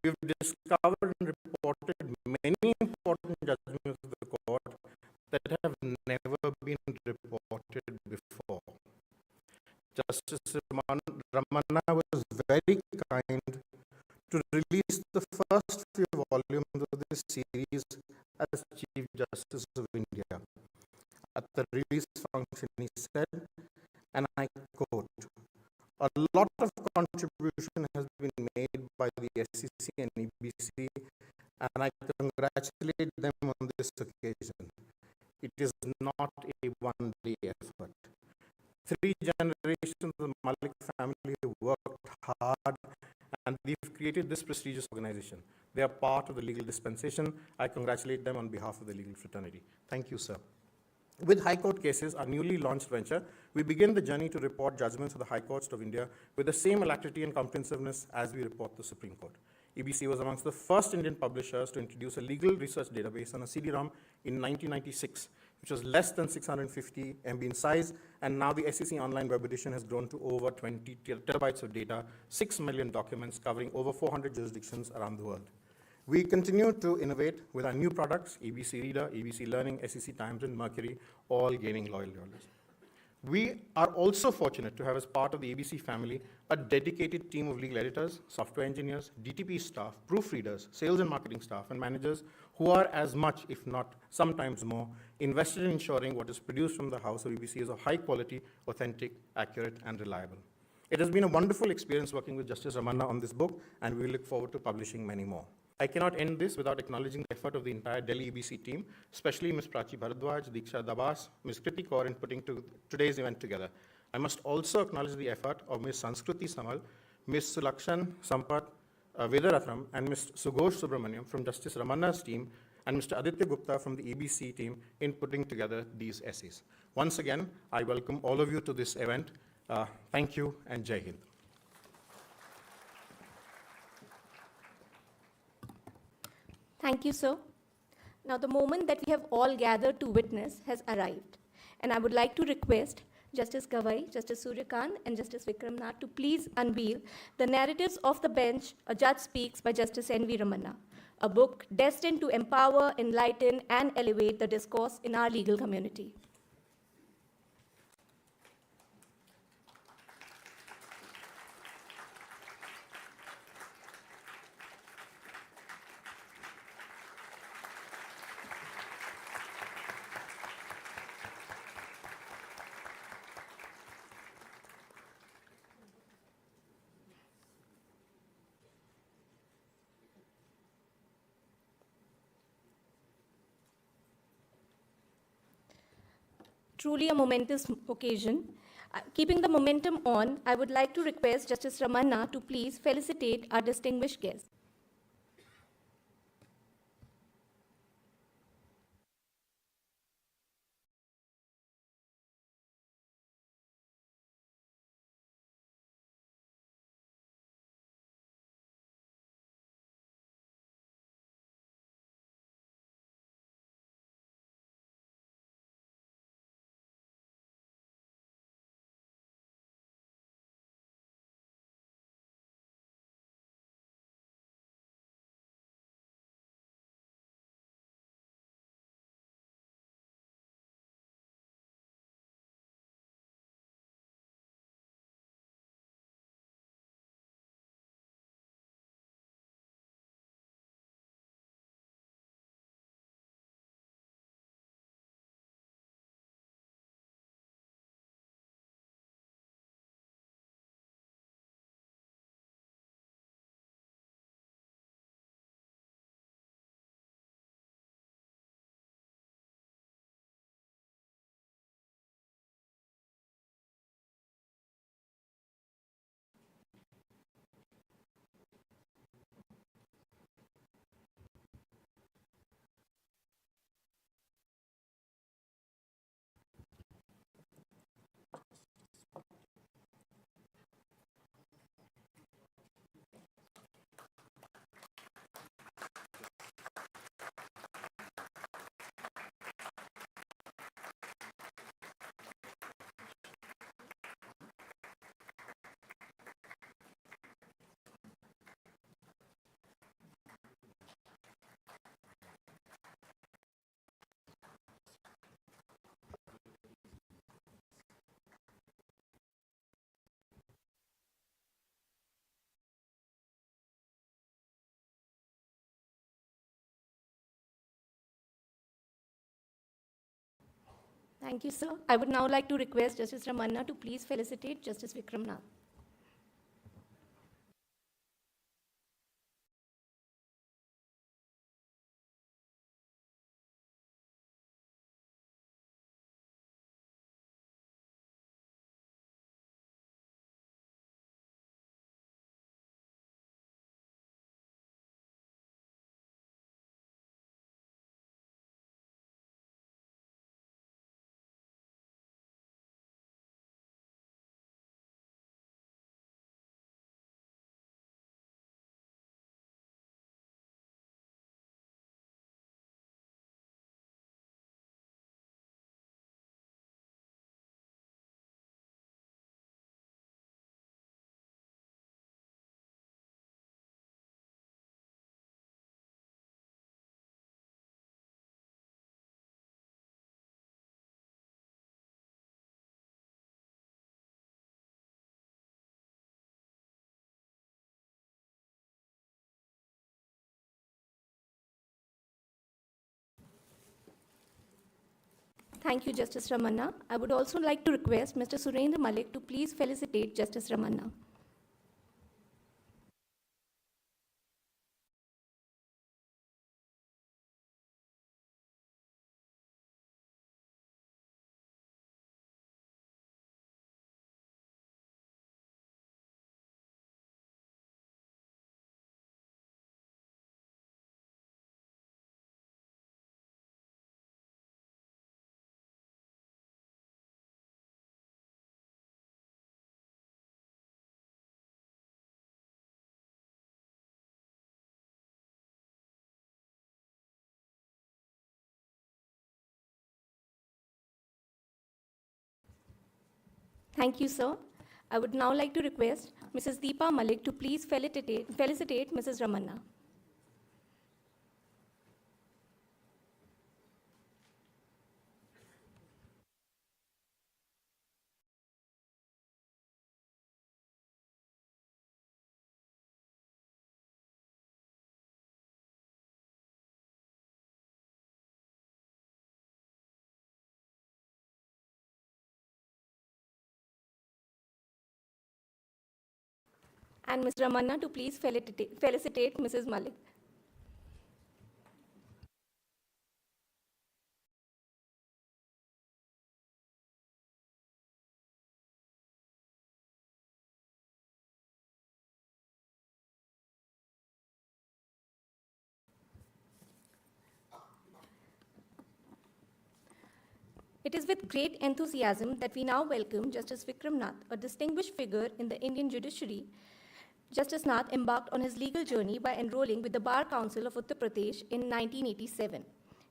We have discovered and reported many important judgments of the court that have never been reported before. Justice Ramana was very kind to release the first few volumes of this series as Chief Justice of India. At the release function, he said, and I quote, "A lot of contribution has been made by the SEC and EBC, and I congratulate them on this occasion. It is not a one-day effort. 3 generations of the Malik family have worked hard, and we've created this prestigious organization. They are part of the legal dispensation. I congratulate them on behalf of the legal fraternity." Thank you, sir. With High Court cases, our newly launched venture, we begin the journey to report judgments of the High Courts of India with the same alacrity and comprehensiveness as we report the Supreme Court. EBC was amongst the first Indian publishers to introduce a legal research database on a CD-ROM in 1996, which was less than 650 MB in size, and now the SEC online web edition has grown to over 20 terabytes of data, 6 million documents covering over 400 jurisdictions around the world. We continue to innovate with our new products, EBC Reader, EBC Learning, SEC Times, and Mercury, all gaining loyal users. We are also fortunate to have as part of the EBC family a dedicated team of legal editors, software engineers, DTP staff, proofreaders, sales and marketing staff, and managers who are as much, if not sometimes more, invested in ensuring what is produced from the house of EBC is of high quality, authentic, accurate, and reliable. It has been a wonderful experience working with Justice Ramana on this book, and we look forward to publishing many more. I cannot end this without acknowledging the effort of the entire Delhi EBC team, especially Ms. Prachi Bharadwaj, Diksha Dabas, Ms. Kriti Kaur in putting today's event together. I must also acknowledge the effort of Ms. Sanskruti Samal, Ms. Sulakshan Sampath Vedarathram, and Ms. Sughosh Subramaniam from Justice Ramana's team, and Mr. Aditya Gupta from the EBC team in putting together these essays. Once again, I welcome all of you to this event. Thank you, and Jai Hind. Thank you, sir. Now, the moment that we have all gathered to witness has arrived, and I would like to request Justice Gavai, Justice Surya Kant, and Justice Vikram Nath to please unveil the narratives of the bench, A Judge Speaks by Justice N.V. Ramana, a book destined to empower, enlighten, and elevate the discourse in our legal community. Truly a momentous occasion. Keeping the momentum on, I would like to request Justice Ramana to please felicitate our distinguished guests. Thank you, sir. I would now like to request Justice Ramana to please felicitate Justice Vikram Nath. Thank you, Justice Ramana. I would also like to request Mr. Surendra Malik to please felicitate Justice Ramana. Thank you, sir. I would now like to request Mrs. Deepa Malik to please felicitate Mrs. Ramana. And Ms. Ramana to please felicitate Mrs. Malik. It is with great enthusiasm that we now welcome Justice Vikram Nath, a distinguished figure in the Indian judiciary. Justice Nath embarked on his legal journey by enrolling with the Bar Council of Uttar Pradesh in 1987.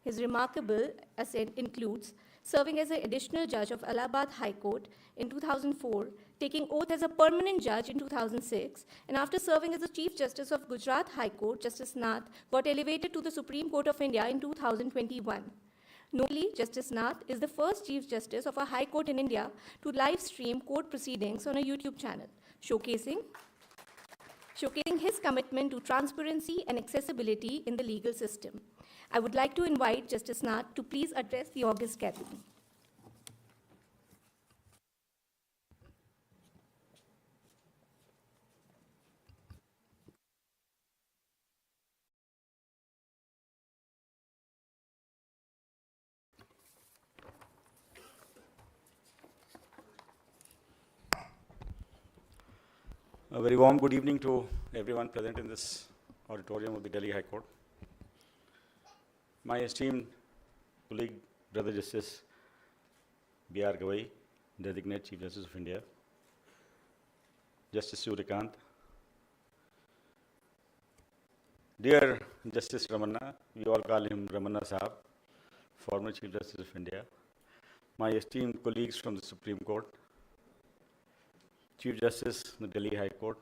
His remarkable ascent includes serving as an additional judge of Allahabad High Court in 2004, taking oath as a permanent judge in 2006, and after serving as the Chief Justice of Gujarat High Court, Justice Nath got elevated to the Supreme Court of India in 2021. Notably, Justice Nath is the first Chief Justice of a High Court in India to live stream court proceedings on a YouTube channel, showcasing his commitment to transparency and accessibility in the legal system. I would like to invite Justice Nath to please address the august gathering. A very warm good evening to everyone present in this auditorium of the Delhi High Court. My esteemed colleague, Brother Justice B.R. Gavai, Designate Chief Justice of India, Justice Surya Kant, dear Justice Ramana, we all call him Ramana Sahab, former Chief Justice of India, my esteemed colleagues from the Supreme Court, Chief Justice of the Delhi High Court,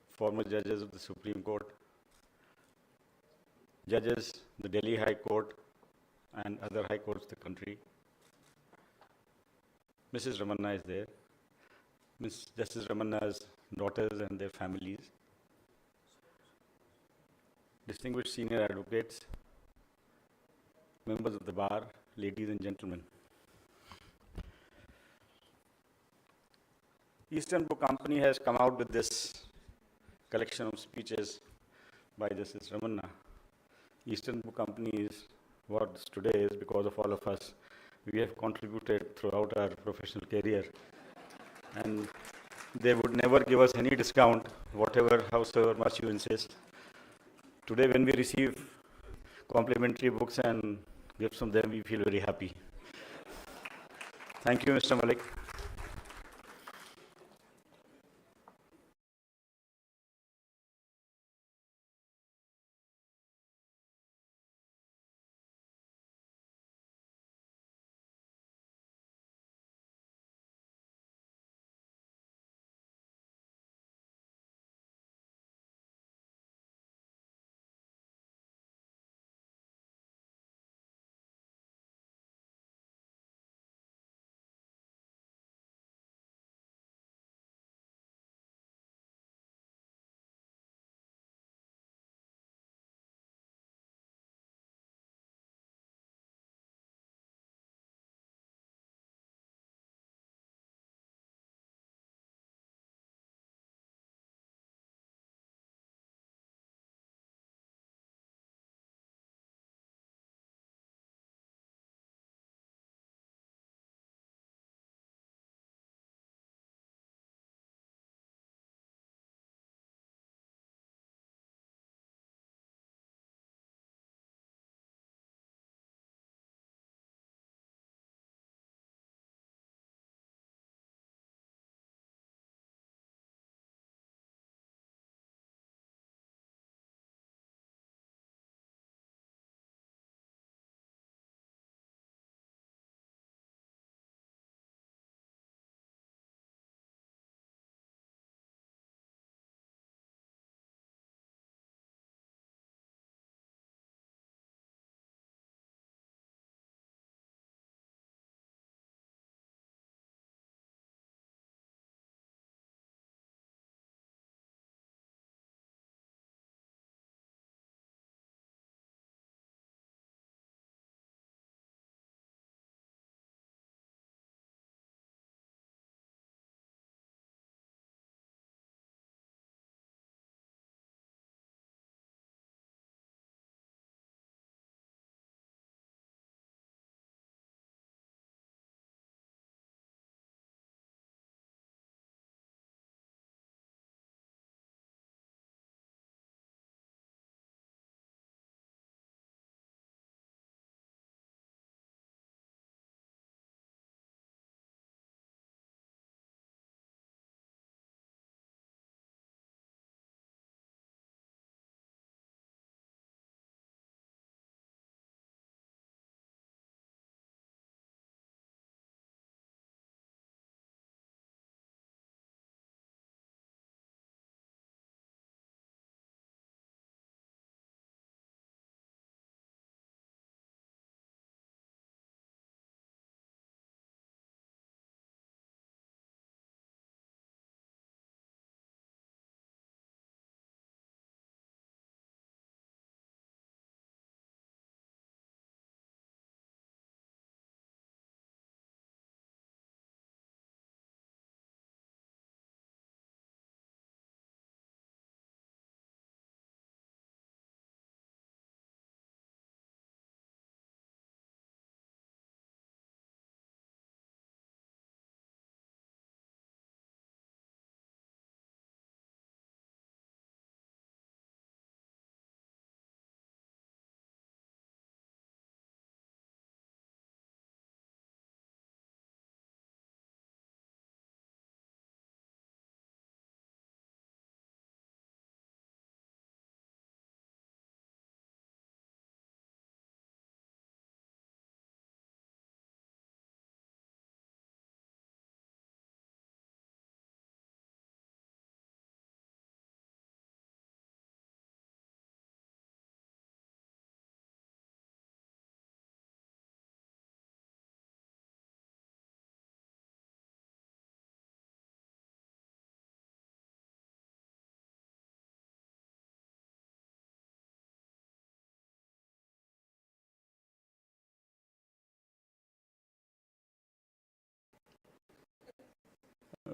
former judges of the Supreme Court, judges of the Delhi High Court and other high courts of the country. Mrs. Ramana is there. Ms. Justice Ramana's daughters and their families, distinguished senior advocates, members of the bar, ladies and gentlemen. Eastern Book Company has come out with this collection of speeches by Justice Ramana. Eastern Book Company is what it is today is because of all of us. We have contributed throughout our professional career, and they would never give us any discount, whatever, however much you insist. Today, when we receive complimentary books and gifts from them, we feel very happy. Thank you, Mr. Malik.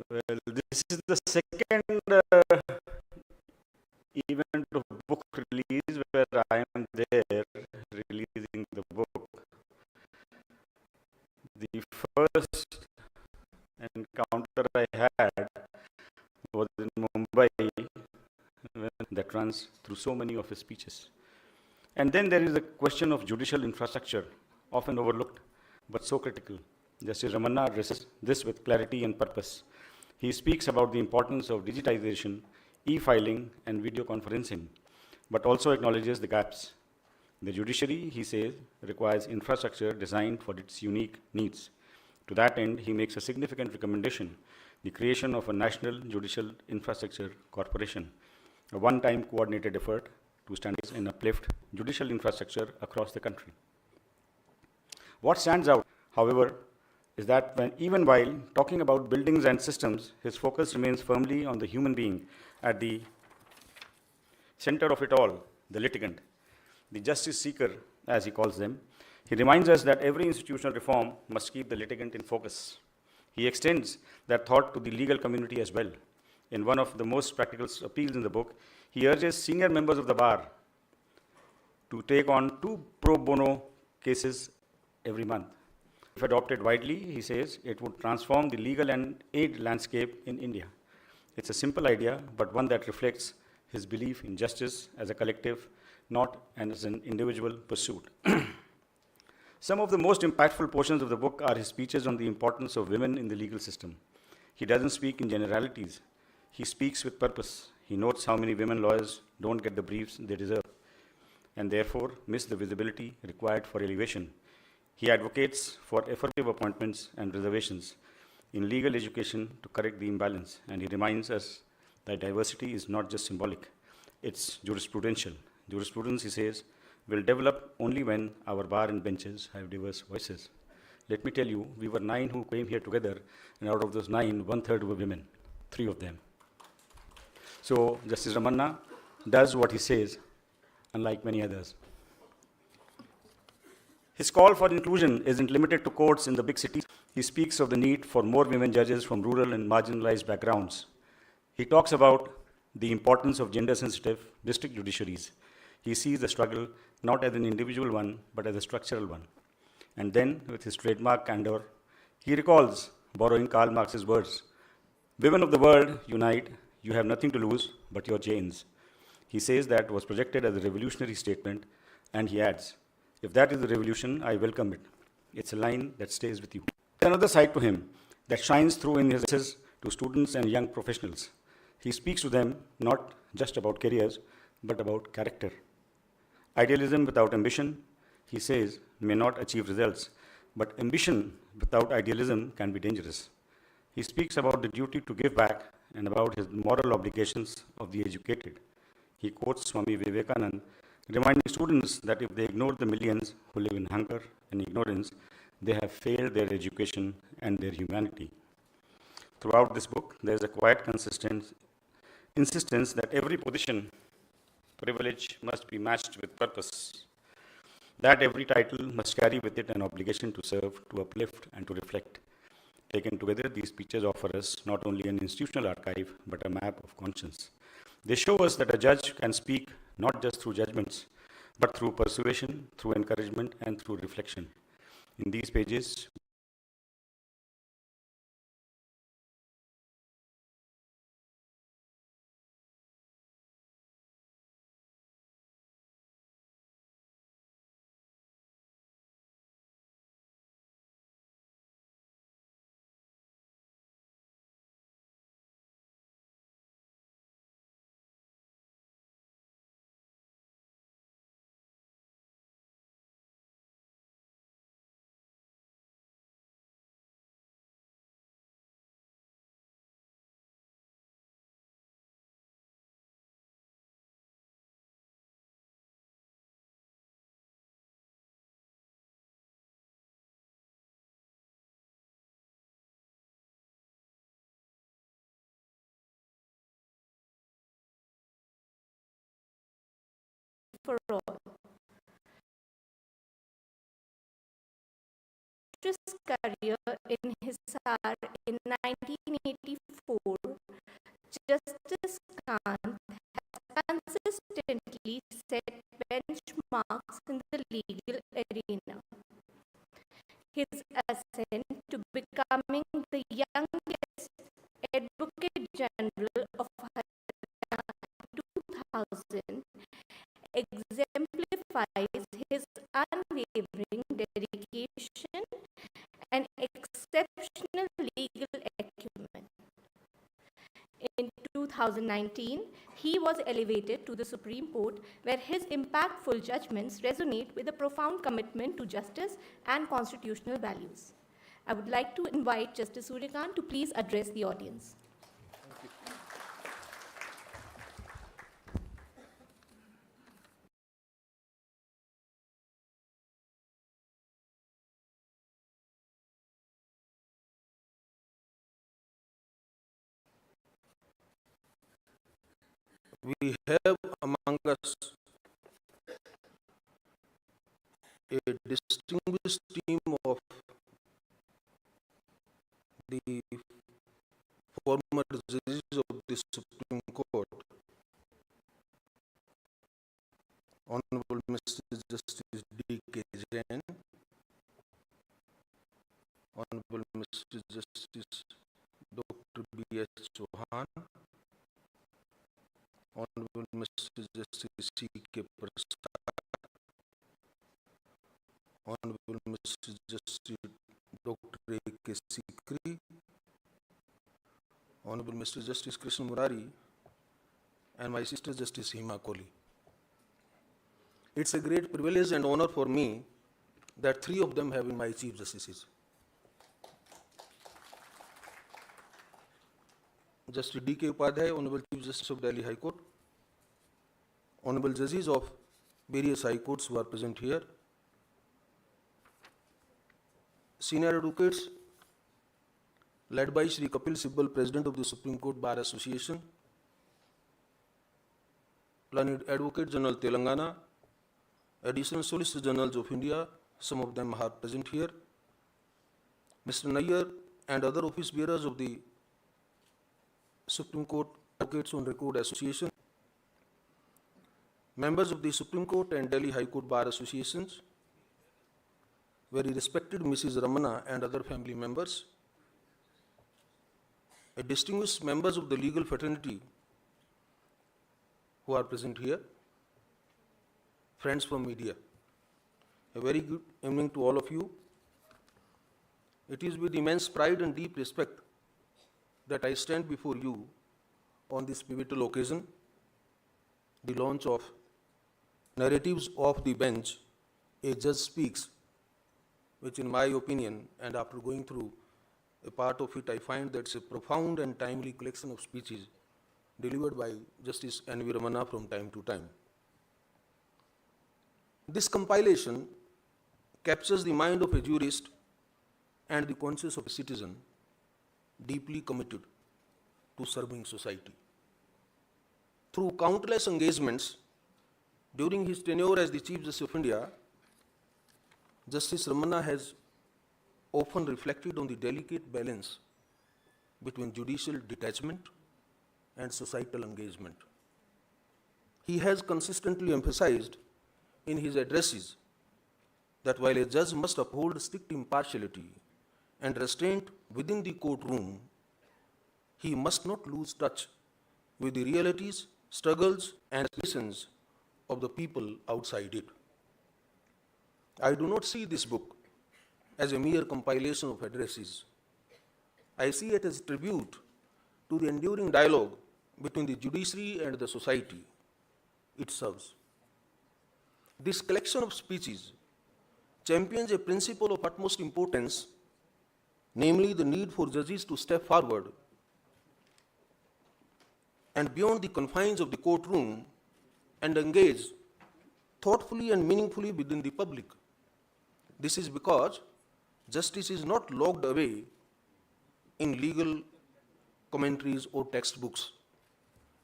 Well, this is the second event of book release where I am there releasing the book. The first encounter I had was in Mumbai, that runs through so many of his speeches. And then there is the question of judicial infrastructure, often overlooked, but so critical. Justice Ramana addresses this with clarity and purpose. He speaks about the importance of digitization, e-filing, and video conferencing, but also acknowledges the gaps. The judiciary, he says, requires infrastructure designed for its unique needs. To that end, he makes a significant recommendation, the creation of a National Judicial Infrastructure Corporation, a one-time coordinated effort to standardize and uplift judicial infrastructure across the country. What stands out, however, is that even while talking about buildings and systems, his focus remains firmly on the human being at the center of it all, the litigant, the justice seeker, as he calls them. He reminds us that every institutional reform must keep the litigant in focus. He extends that thought to the legal community as well. In one of the most practical appeals in the book, he urges senior members of the bar to take on 2 pro bono cases every month. If adopted widely, he says, it would transform the legal and aid landscape in India. It's a simple idea, but one that reflects his belief in justice as a collective, not as an individual pursuit. Some of the most impactful portions of the book are his speeches on the importance of women in the legal system. He doesn't speak in generalities. He speaks with purpose. He notes how many women lawyers don't get the briefs they deserve and therefore miss the visibility required for elevation. He advocates for affirmative appointments and reservations in legal education to correct the imbalance, and he reminds us that diversity is not just symbolic, it's jurisprudential. Jurisprudence, he says, will develop only when our bar and benches have diverse voices. Let me tell you, we were 9 who came here together, and out of those 9, 1/3 were women, 3 of them. So Justice Ramana does what he says, unlike many others. His call for inclusion isn't limited to courts in the big cities. He speaks of the need for more women judges from rural and marginalized backgrounds. He talks about the importance of gender-sensitive district judiciaries. He sees the struggle not as an individual one, but as a structural one. And then, with his trademark candor, he recalls, borrowing Karl Marx's words, "Women of the world, unite, you have nothing to lose but your chains." He says that was projected as a revolutionary statement, and he adds, "If that is the revolution, I welcome it." It's a line that stays with you. There's another side to him that shines through in his essays to students and young professionals. He speaks to them not just about careers, but about character. Idealism without ambition, he says, may not achieve results, but ambition without idealism can be dangerous. He speaks about the duty to give back and about his moral obligations of the educated. He quotes Swami Vivekananda, reminding students that if they ignore the millions who live in hunger and ignorance, they have failed their education and their humanity. Throughout this book, there is a quiet, consistent insistence that every position, privilege must be matched with purpose, that every title must carry with it an obligation to serve, to uplift, and to reflect. Taken together, these speeches offer us not only an institutional archive, but a map of conscience. They show us that a judge can speak not just through judgments, but through persuasion, through encouragement, and through reflection. In these pages, for all. illustrious career in Hisar in 1984, Justice Kant has consistently set benchmarks in the legal arena. His ascent to becoming the youngest Advocate General of Haryana in 2000 exemplifies his unwavering dedication and exceptional legal acumen. In 2019, he was elevated to the Supreme Court, where his impactful judgments resonate with a profound commitment to justice and constitutional values. I would like to invite Justice Surya Kant to please address the audience. We have among us a distinguished team of the former judges of the Supreme Court, Honorable Mr. Justice D.K. Jain, Honorable Mr. Justice Dr. B.S. Chauhan, Honorable Mr. Justice C.K. Prasad, Honorable Mr. Justice Dr. A.K. Sikri, Honorable Mr. Justice Krishna Murari, and my sister Justice Hima Kohli. It's a great privilege and honor for me that three of them have been my Chief Justices. Justice D.K. Upadhyay, Honorable Chief Justice of Delhi High Court, Honorable Judges of various High Courts who are present here, Senior Advocates led by Shri Kapil Sibal, President of the Supreme Court Bar Association, Learned Advocate General Telangana, Additional Solicitor Generals of India, some of them are present here, Mr. Nayyar and other office bearers of the Supreme Court Advocates on Record Association, members of the Supreme Court and Delhi High Court Bar Associations, very respected Mrs. Ramana and other family members, distinguished members of the legal fraternity who are present here, friends from media. A very good evening to all of you. It is with immense pride and deep respect that I stand before you on this pivotal occasion, the launch of Narratives of the Bench, A Judge Speaks, which in my opinion, and after going through a part of it, I find that it's a profound and timely collection of speeches delivered by Justice N.V. Ramana from time to time. This compilation captures the mind of a jurist and the conscience of a citizen deeply committed to serving society. Through countless engagements during his tenure as the Chief Justice of India, Justice Ramana has often reflected on the delicate balance between judicial detachment and societal engagement. He has consistently emphasized in his addresses that while a judge must uphold strict impartiality and restraint within the courtroom, he must not lose touch with the realities, struggles, and aspirations of the people outside it. I do not see this book as a mere compilation of addresses. I see it as a tribute to the enduring dialogue between the judiciary and the society it serves. This collection of speeches champions a principle of utmost importance, namely the need for judges to step forward and beyond the confines of the courtroom and engage thoughtfully and meaningfully within the public. This is because justice is not locked away in legal commentaries or textbooks.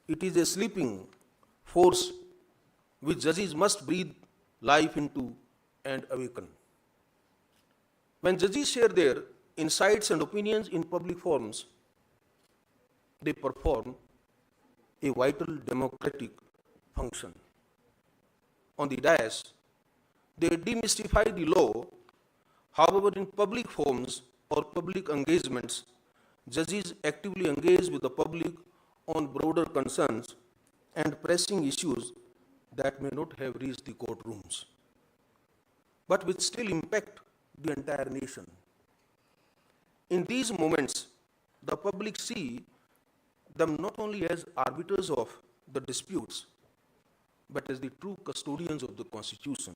It is a sleeping force which judges must breathe life into and awaken. When judges share their insights and opinions in public forums, they perform a vital democratic function. On the dais, they demystify the law. However, in public forums or public engagements, judges actively engage with the public on broader concerns and pressing issues that may not have reached the courtrooms, but which still impact the entire nation. In these moments, the public see them not only as arbiters of the disputes, but as the true custodians of the Constitution.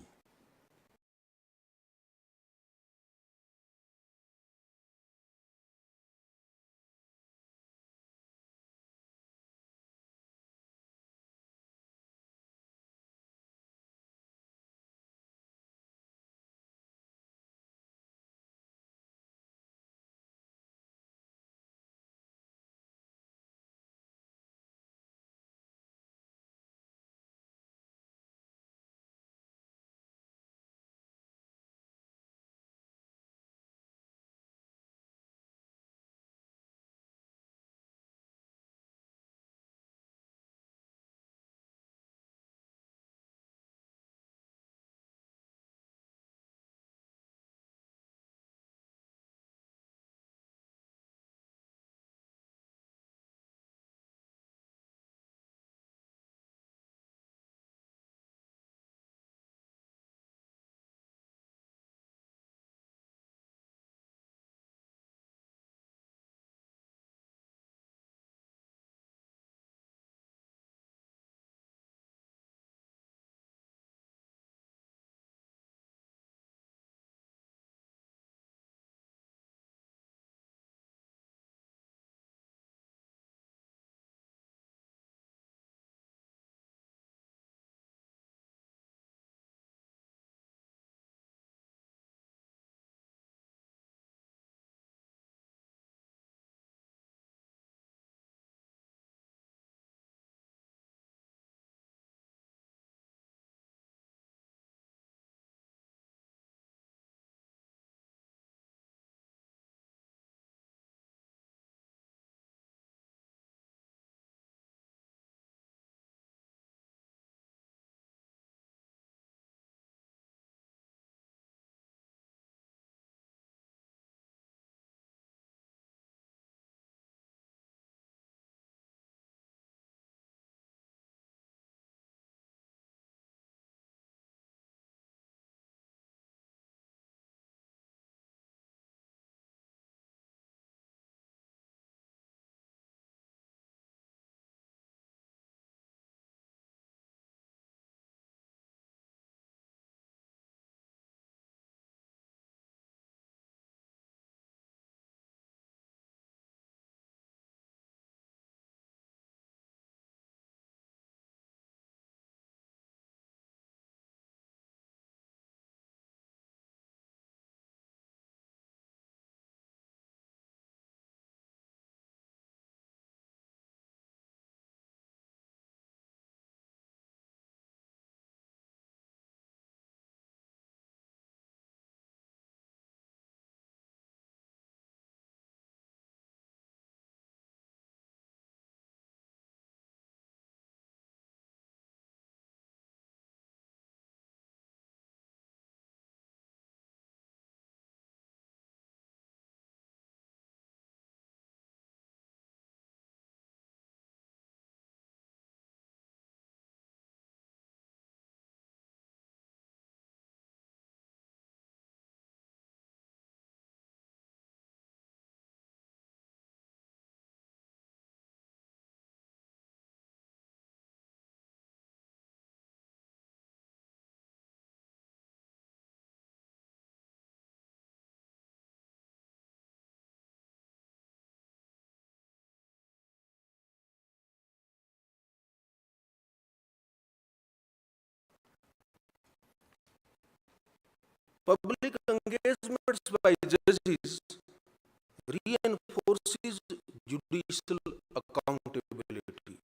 Public engagements by judges reinforces judicial accountability.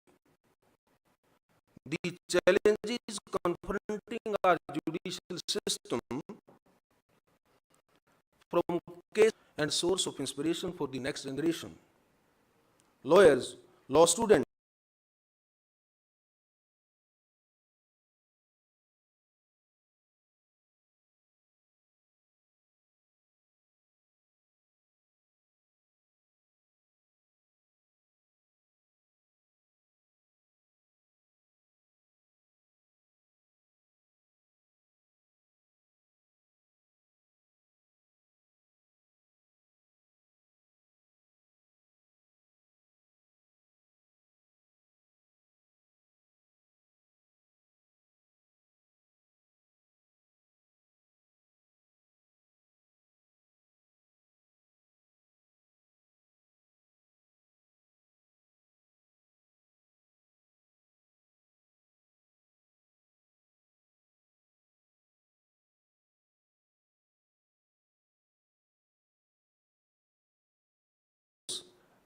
The challenges confronting our judicial system, from and source of inspiration for the next generation. Lawyers, law students,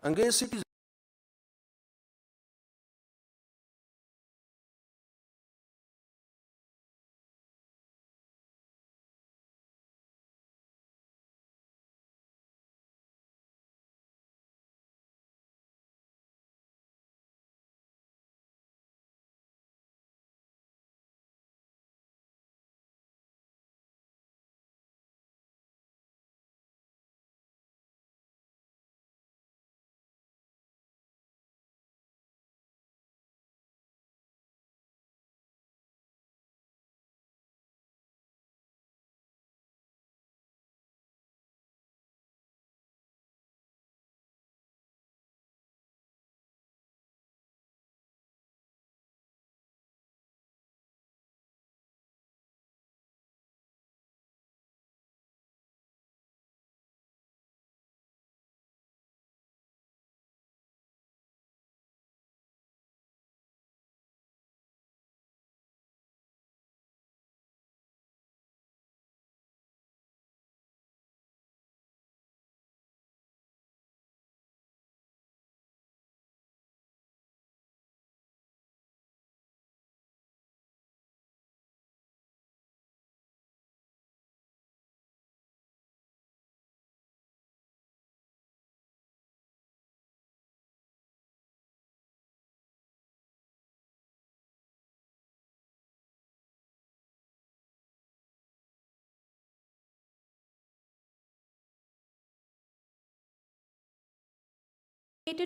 engaged citizens,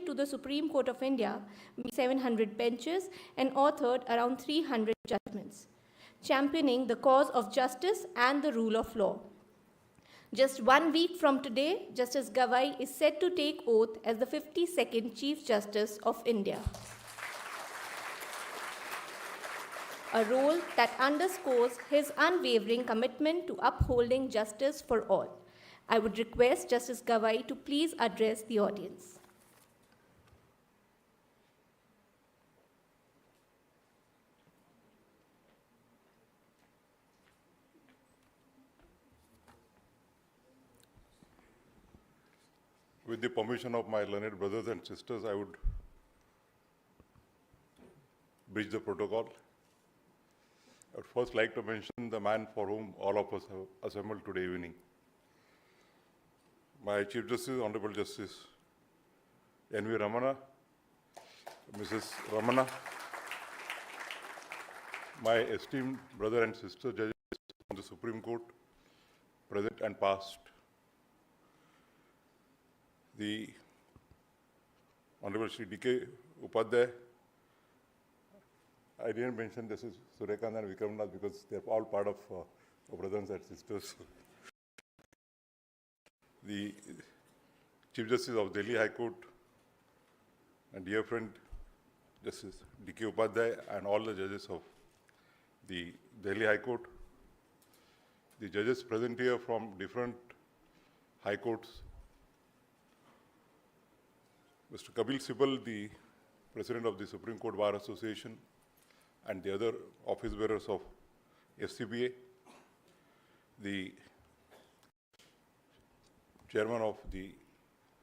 to the Supreme Court of India, 700 benches, and authored around 300 judgments, championing the cause of justice and the rule of law. Just 1 week from today, Justice Gavai is set to take oath as the 52nd Chief Justice of India, a role that underscores his unwavering commitment to upholding justice for all. I would request Justice Gavai to please address the audience. With the permission of my learned brothers and sisters, I would bridge the protocol. I would first like to mention the man for whom all of us have assembled today evening. My Chief Justice, Honorable Justice N.V. Ramana, Mrs. Ramana, my esteemed brother and sister judges on the Supreme Court, present and past, the Honorable Shri D.K. Upadhyay. I didn't mention this is Surya Kant and Vikram Nath because they're all part of our brothers and sisters. The Chief Justice of Delhi High Court and dear friend Justice D.K. Upadhyay and all the judges of the Delhi High Court, the judges present here from different high courts, Mr. Kapil Sibal, the President of the Supreme Court Bar Association, and the other office bearers of FCBA, the Chairman of the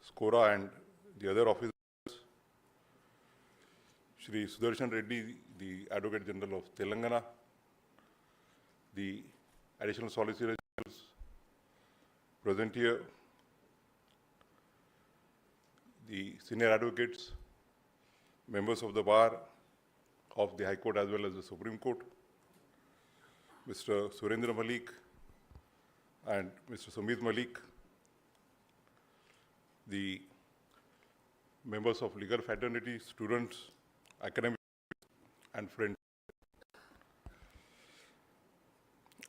SCORA and the other officers, Shri Sudarshan Reddy, the Advocate General of Telangana, the Additional Solicitor Generals present here, the senior advocates, members of the bar of the High Court as well as the Supreme Court, Mr. Surendra Malik and Mr. Sumit Malik, the members of legal fraternity, students, academics, and friends.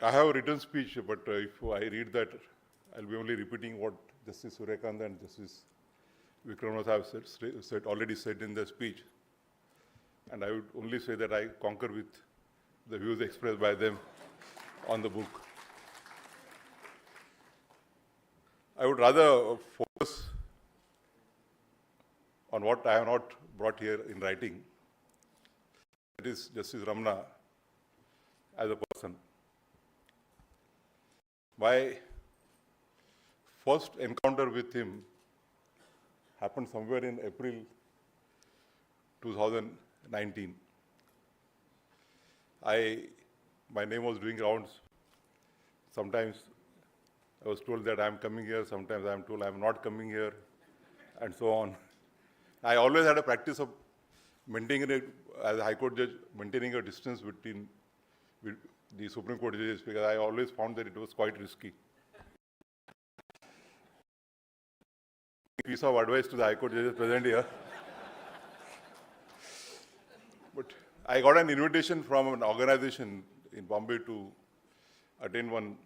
I have a written speech, but if I read that, I'll be only repeating what Justice Surya Kant and Justice Vikram Nath have already said in their speech. And I would only say that I concur with the views expressed by them on the book. I would rather focus on what I have not brought here in writing. That is Justice Ramana as a person. My first encounter with him happened somewhere in April 2019. My name was doing rounds. Sometimes I was told that I am coming here, sometimes I am told I am not coming here, and so on. I always had a practice of maintaining, as a High Court judge, maintaining a distance between the Supreme Court judges, because I always found that it was quite risky. Piece of advice to the High Court judges present here. But I got an invitation from an organization in Bombay to attend one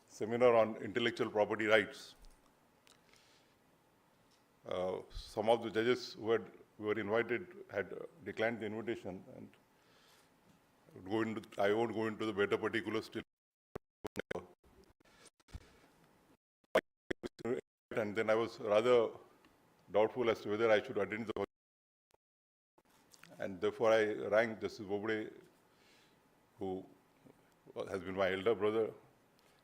seminar on intellectual property rights. Some of the judges who were invited had declined the invitation, and I won't go into the better particulars till. And then I was rather doubtful as to whether I should attend the. And therefore I rang Justice Bobde, who has been my elder brother,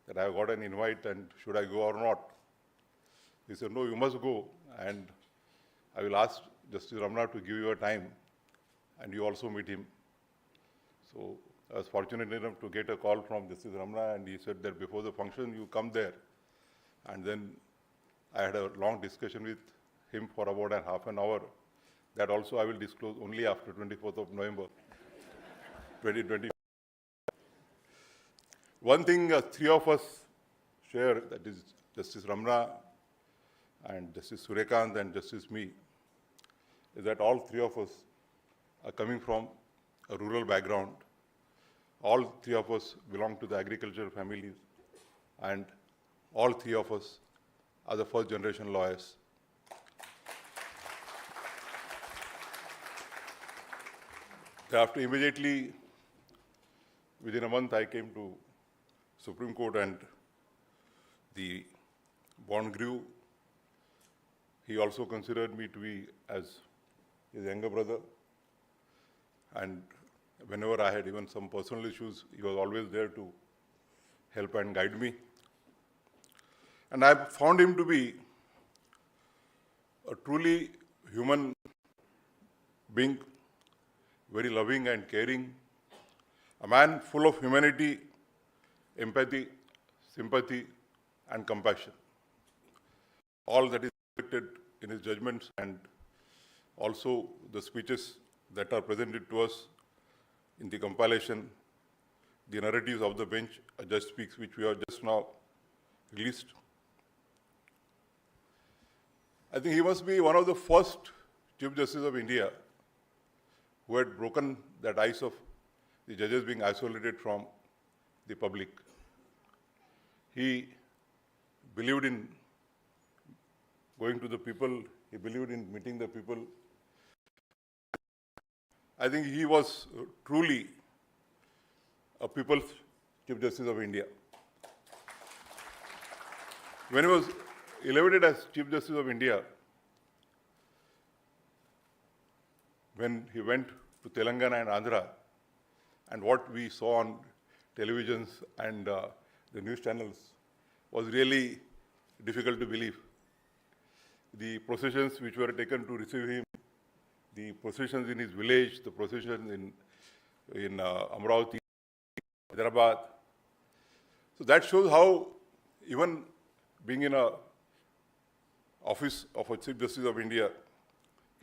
that I have got an invite and should I go or not. He said, no, you must go, and I will ask Justice Ramana to give you a time and you also meet him. So I was fortunate enough to get a call from Justice Ramana, and he said that before the function you come there. And then I had a long discussion with him for about half an hour. That also I will disclose only after 24th of November 2020. One thing three of us share, that is Justice Ramana and Justice Surya Kant and Justice me, is that all three of us are coming from a rural background. All three of us belong to the agricultural families, and all three of us are the first generation lawyers. After immediately, within a month, I came to Supreme Court, and the bond grew. He also considered me to be as his younger brother, and whenever I had even some personal issues, he was always there to help and guide me. And I found him to be a truly human being, very loving and caring, a man full of humanity, empathy, sympathy, and compassion. All that is reflected in his judgments and also the speeches that are presented to us in the compilation, the narratives of the bench, A Judge Speaks, which we have just now released. I think he must be one of the first Chief Justice of India who had broken that ice of the judges being isolated from the public. He believed in going to the people, he believed in meeting the people. I think he was truly a people's Chief Justice of India. When he was elected as Chief Justice of India, when he went to Telangana and Andhra, and what we saw on televisions and the news channels was really difficult to believe. The processions which were taken to receive him, the processions in his village, the processions in Amravati, Hyderabad. So that shows how, even being in a office of a Chief Justice of India,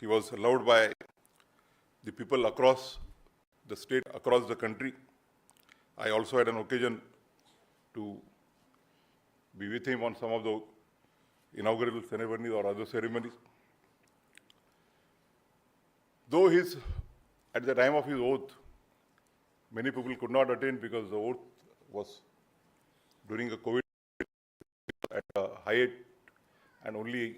He was loved by the people across the state, across the country. I also had an occasion to be with him on some of the inaugural ceremonies or other ceremonies. Though at the time of his oath, many people could not attend because the oath was during a COVID at a height, and only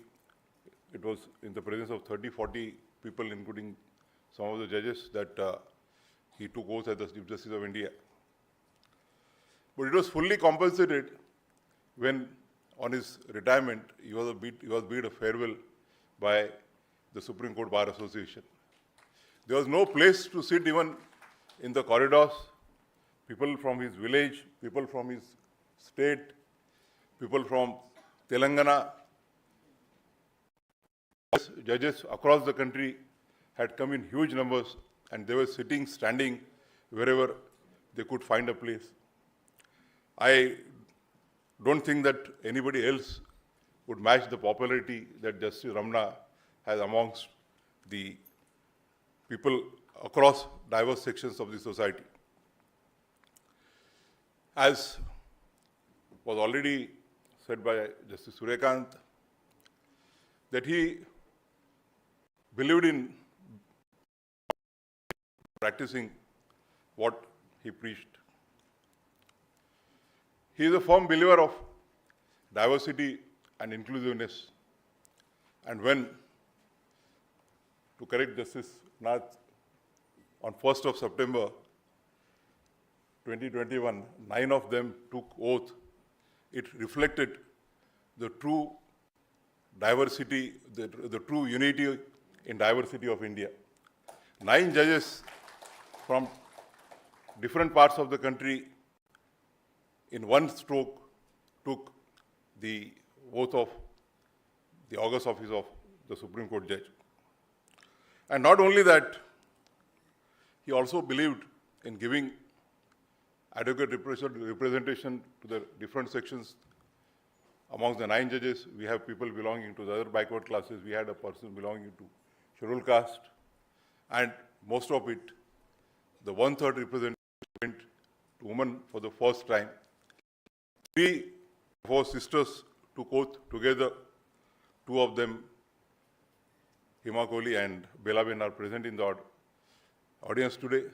it was in the presence of 30, 40 people, including some of the judges, that he took oath as the Chief Justice of India. But it was fully compensated when, on his retirement, he was bid a farewell by the Supreme Court Bar Association. There was no place to sit even in the corridors. People from his village, people from his state, people from Telangana, judges across the country had come in huge numbers, and they were sitting, standing, wherever they could find a place. I don't think that anybody else would match the popularity that Justice Ramana has amongst the people across diverse sections of the society. As was already said by Justice Surya Kant, that he believed in practicing what he preached. He is a firm believer of diversity and inclusiveness. And when, to correct Justice Nath, on 1st of September 2021, 9 of them took oath, it reflected the true diversity, the true unity in diversity of India. 9 judges from different parts of the country in one stroke took the oath of the august office of the Supreme Court judge. And not only that, he also believed in giving adequate representation to the different sections. Amongst the 9 judges, we have people belonging to the other backward classes. We had a person belonging to scheduled caste. And most of it, the 1/3 representation went to women for the first time. 3 of our sisters took oath together. 2 of them, Hima Kohli and Belaben, are present in the audience today.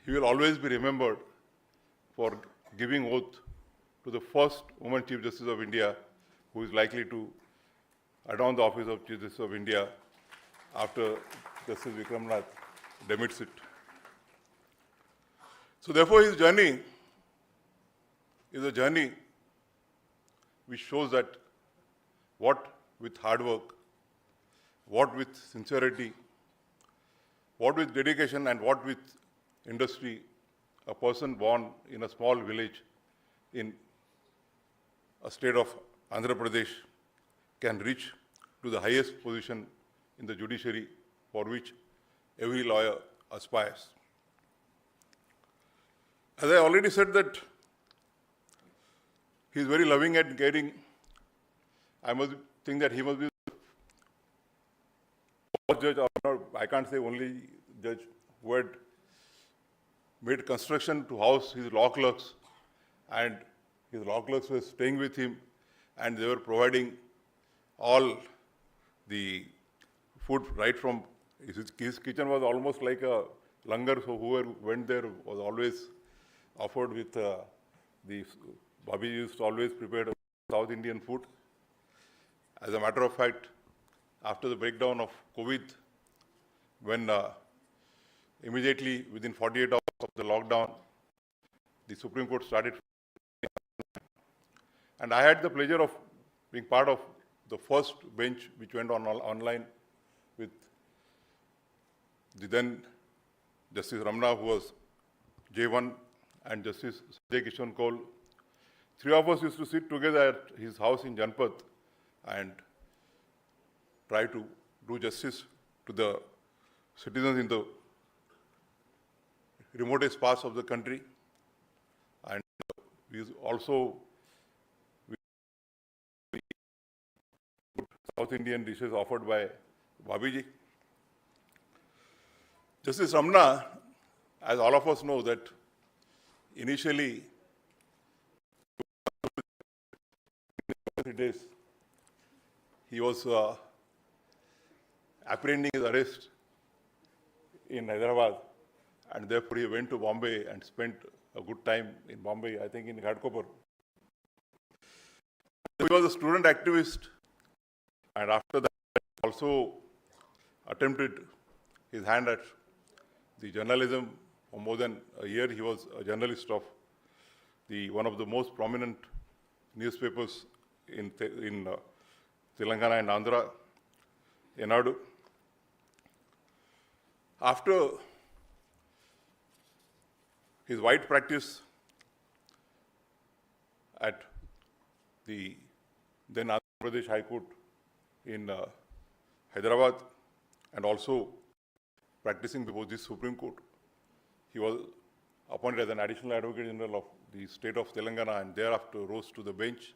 He will always be remembered for giving oath to the first woman Chief Justice of India, who is likely to adorn the office of Chief Justice of India after Justice Vikram Nath demits it. So therefore, his journey is a journey which shows that what with hard work, what with sincerity, what with dedication, and what with industry, a person born in a small village in a state of Andhra Pradesh can reach to the highest position in the judiciary for which every lawyer aspires. As I already said that he is very loving and caring, I must think that he must be the first judge, or not, I can't say only judge, who had made construction to house his law clerks, and his law clerks were staying with him, and they were providing all the food right from his kitchen was almost like a langar, so whoever went there was always offered with the Bhabhi used to always prepare South Indian food. As a matter of fact, after the breakdown of COVID, when immediately within 48 hours of the lockdown, the Supreme Court started. And I had the pleasure of being part of the first bench which went on online with the then Justice Ramana, who was J1, and Justice Sanjay Kishan Kaul. 3 of us used to sit together at his house in Janpat and try to do justice to the citizens in the remotest parts of the country. And we also South Indian dishes offered by Bhabiji. Justice Ramana, as all of us know, that initially, days, he was apprehending his arrest in Hyderabad, and therefore he went to Bombay and spent a good time in Bombay, I think in Ghatkopar. He was a student activist, and after that also attempted his hand at the journalism. For more than a year, he was a journalist of one of the most prominent newspapers in Telangana and Andhra, Enadu. After his wide practice at the then Andhra Pradesh High Court in Hyderabad, and also practicing before the Supreme Court, he was appointed as an additional Advocate General of the state of Telangana, and thereafter rose to the bench.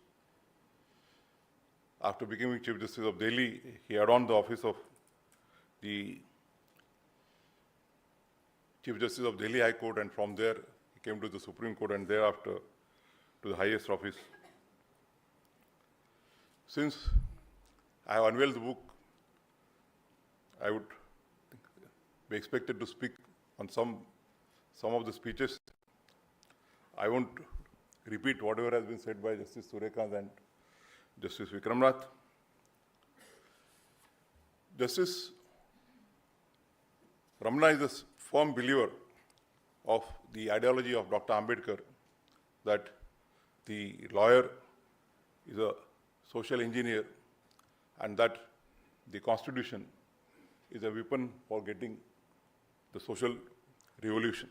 After becoming Chief Justice of Delhi, he adorned the office of the Chief Justice of Delhi High Court, and from there he came to the Supreme Court, and thereafter to the highest office. Since I have unveiled the book, I would be expected to speak on some of the speeches. I won't repeat whatever has been said by Justice Surya Kant and Justice Vikram Nath. Justice Ramana is a firm believer of the ideology of Dr. Ambedkar, that the lawyer is a social engineer and that the Constitution is a weapon for getting the social revolution.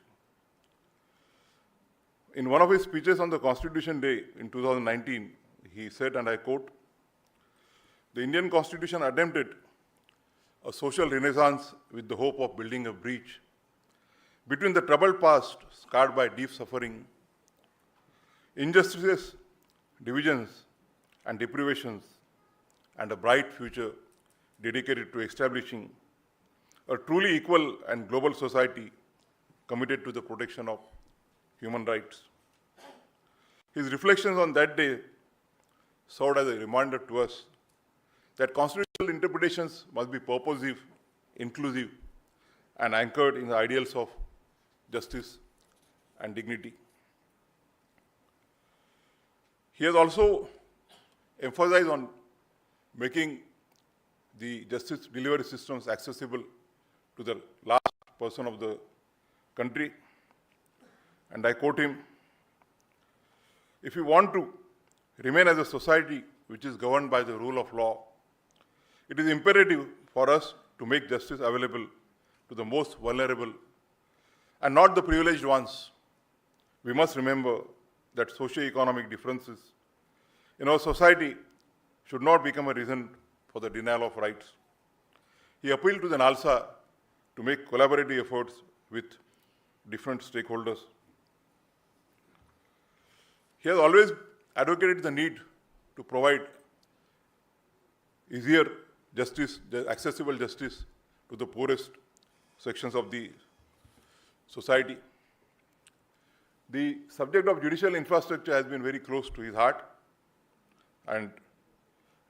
In one of his speeches on the Constitution Day in 2019, he said, and I quote, "The Indian Constitution attempted a social renaissance with the hope of building a bridge between the troubled past scarred by deep suffering, injustices, divisions, and deprivations, and a bright future dedicated to establishing a truly equal and global society committed to the protection of human rights." His reflections on that day served as a reminder to us that constitutional interpretations must be purposive, inclusive, and anchored in the ideals of justice and dignity. He has also emphasized on making the justice delivery systems accessible to the last person of the country. And I quote him, "If we want to remain as a society which is governed by the rule of law, it is imperative for us to make justice available to the most vulnerable and not the privileged ones. We must remember that socio-economic differences in our society should not become a reason for the denial of rights." He appealed to the NALSA to make collaborative efforts with different stakeholders. He has always advocated the need to provide easier justice, accessible justice to the poorest sections of the society. The subject of judicial infrastructure has been very close to his heart, and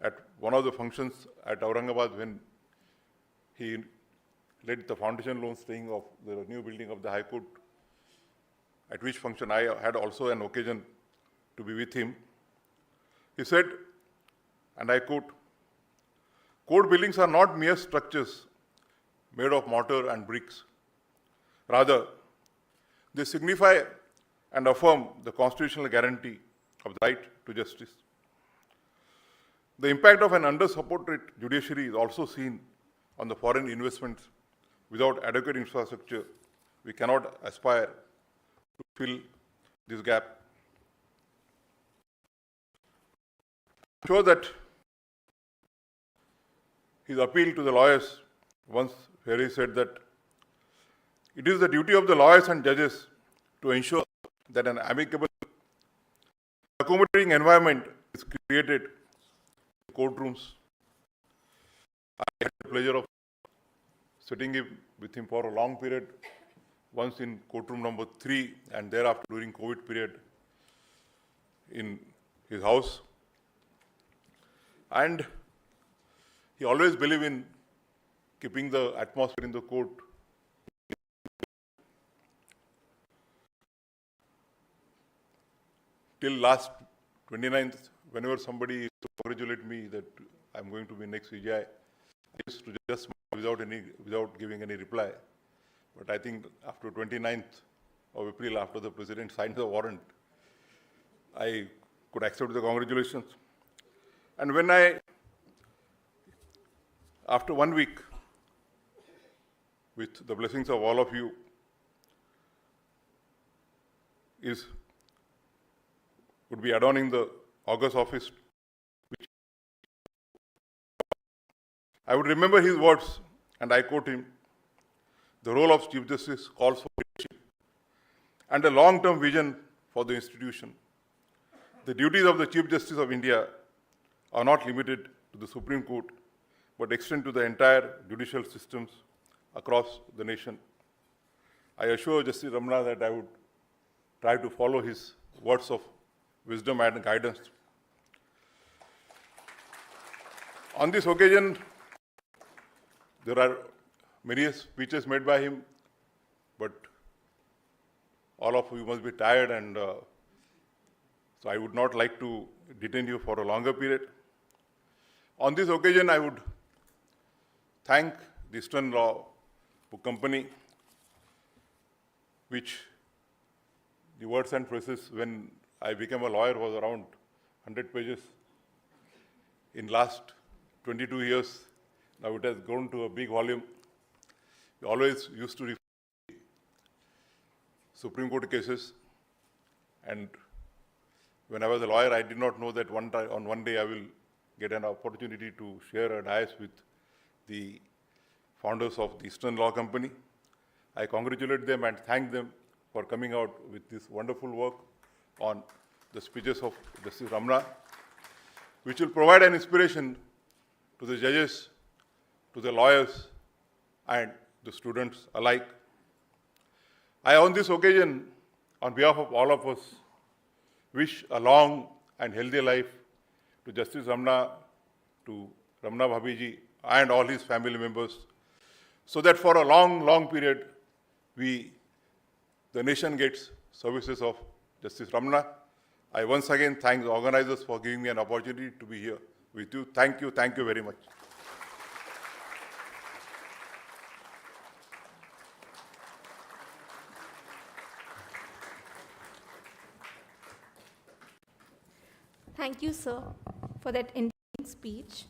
at one of the functions at Aurangabad, when he led the foundation loan staying of the new building of the High Court, at which function I had also an occasion to be with him, he said, and I quote, "Court buildings are not mere structures made of mortar and bricks. Rather, they signify and affirm the constitutional guarantee of the right to justice. The impact of an under-supported judiciary is also seen on the foreign investments. Without adequate infrastructure, we cannot aspire to fill this gap." I'm sure that his appeal to the lawyers once where he said that it is the duty of the lawyers and judges to ensure that an amicable, accommodating environment is created in courtrooms. I had the pleasure of sitting with him for a long period, once in courtroom number 3 and thereafter during COVID period in his house. And he always believed in keeping the atmosphere in the court till last 29th. Whenever somebody used to congratulate me that I'm going to be next CJI, I used to just smile without giving any reply. But I think after 29th of April, after the president signed the warrant, I could accept the congratulations. And when after 1 week, with the blessings of all of you, would be adorning the August office. I would remember his words, and I quote him: "The role of Chief Justice calls for leadership and a long-term vision for the institution. The duties of the Chief Justice of India are not limited to the Supreme Court, but extend to the entire judicial systems across the nation." I assure Justice Ramana that I would try to follow his words of wisdom and guidance. On this occasion, there are many speeches made by him, but all of you must be tired, and so I would not like to detain you for a longer period. On this occasion, I would thank the Eastern Law Book Company, which the words and phrases when I became a lawyer was around 100 pages. In last 22 years, now it has grown to a big volume. We always used to refer Supreme Court cases, and when I was a lawyer, I did not know that one day I will get an opportunity to share a dais with the founders of the Eastern Law Company. I congratulate them and thank them for coming out with this wonderful work on the speeches of Justice Ramana, which will provide an inspiration to the judges, to the lawyers, and the students alike. I, on this occasion, on behalf of all of us, wish a long and healthy life to Justice Ramana, to Ramana Bhabiji, and all his family members, so that for a long period, the nation gets services of Justice Ramana. I once again thank the organizers for giving me an opportunity to be here with you. Thank you very much. Thank you, sir, for that interesting speech.